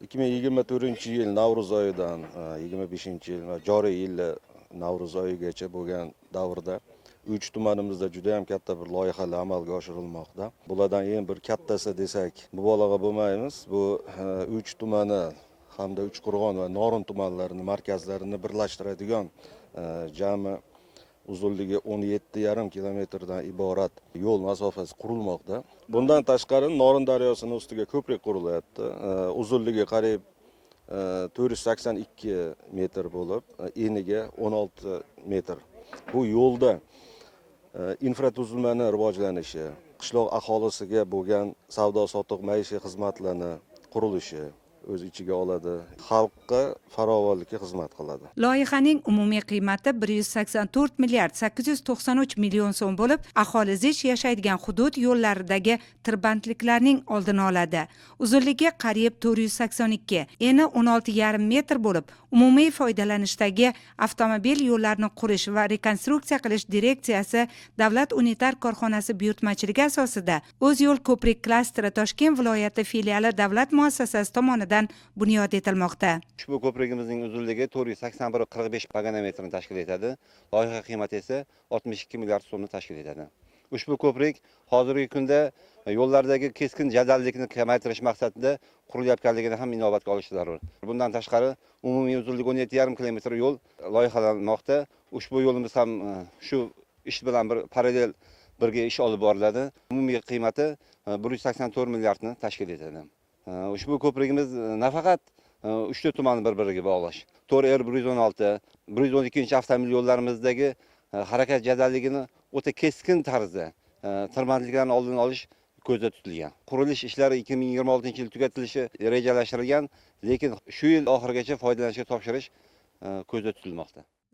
2024-yil Navruz oyidan 25-yil va joriy yil Navruz oyigacha bo'lgan davrda 3 tumanimizda juda ham katta bir loyihalar amalga oshirilmoqda. Bulardan eng bir kattasi desak, mubolag'a bo'lmaymiz. Bu 3 tumani hamda Uchqo'rg'on va Norin tumanlarining markazlarini birlashtiradigan jami uzunligi 17,5 kilometrdan iborat yo'l masofasi qurilmoqda. Bundan tashqari Norin daryosining ustiga ko'prik qurilyapti. Uzunligi qariyb 482 metr bo'lib, eniga 16 metr. Bu yo'lda infratuzilmani rivojlanishi, qishloq aholisiga bo'lgan savdo-sotiq maishiy xizmatlarni qurilishi o'z ichiga oladi, xalqqa farovonlikka xizmat qiladi. Loyihaning umumiy qiymati 184 milliard 893 million so'm bo'lib, aholi zich yashaydigan hudud yo'llaridagi tirbandliklarning oldini oladi. Uzunligi qariyb 482, eni 16,5 metr bo'lib, umumiy foydalanishdagi avtomobil yo'llarini qurish va rekonstruksiya qilish direksiyasi Davlat unitar korxonasi buyurtmachiligi asosida O'zyo'l ko'prik klasteri Toshkent viloyati filiali davlat muassasasi tomonidan bunyod etilmoqda. Ushbu ko'prigimizning uzunligi 481,45 paganometrni tashkil etadi. Loyiha qiymati esa 62 milliard so'mni tashkil etadi. Ushbu ko'prik hozirgi kunda yo'llardagi keskin jadallikni kamaytirish maqsadida qurilayotganligini ham inobatga olish zarur. Bundan tashqari umumiy uzunligi 17,5 kilometr yo'l loyihalanmoqda. Ushbu yo'limiz ham shu ish bilan bir parallel birga ish olib boriladi. Umumiy qiymati 184 milliardni tashkil etadi. Ushbu ko'prigimiz nafaqat 3 tumanni bir-biriga bog'lash, 4R116, 112 avtomobil yo'llarimizdagi harakat jadalligini o'ta keskin tarzda tirbandliklarning oldini olish ko'zda tutilgan. Qurilish ishlari 2026-yil tugatilishi rejalashtirilgan, lekin shu yil oxirigacha foydalanishga topshirish ko'zda tutilmoqda.